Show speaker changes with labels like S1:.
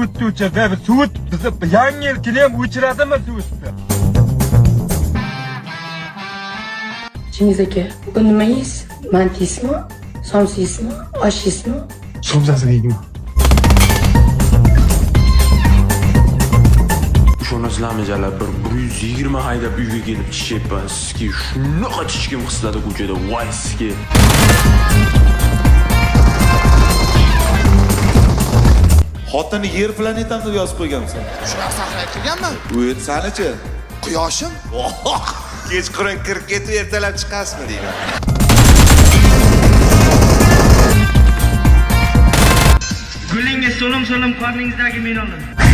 S1: suv o'chirdi. Suv bizni yangi yilkini ham o'chiradimi suvni?
S2: Chingiz aka, bu nima yeysiz? Manti yeysizmi? Somsa yeysizmi? Osh yeysizmi?
S1: Somsasini yeyman.
S3: Shunasizlarmi jalar, bir 120 haydab uyga kelib ichyapman. Sizga shunaqa chichkim qisladi ko'chada. Voy sizga.
S4: Xotini yer planetam deb yozib qo'ygansan.
S5: Shunaqa sahnaga kelganman.
S4: O'yin sanichi?
S5: Quyoshim?
S4: Kechqurun kirib ketib ertalab chiqasizmi deyman.
S6: Gulingiz so'lim-so'lim qorningizdagi men olaman.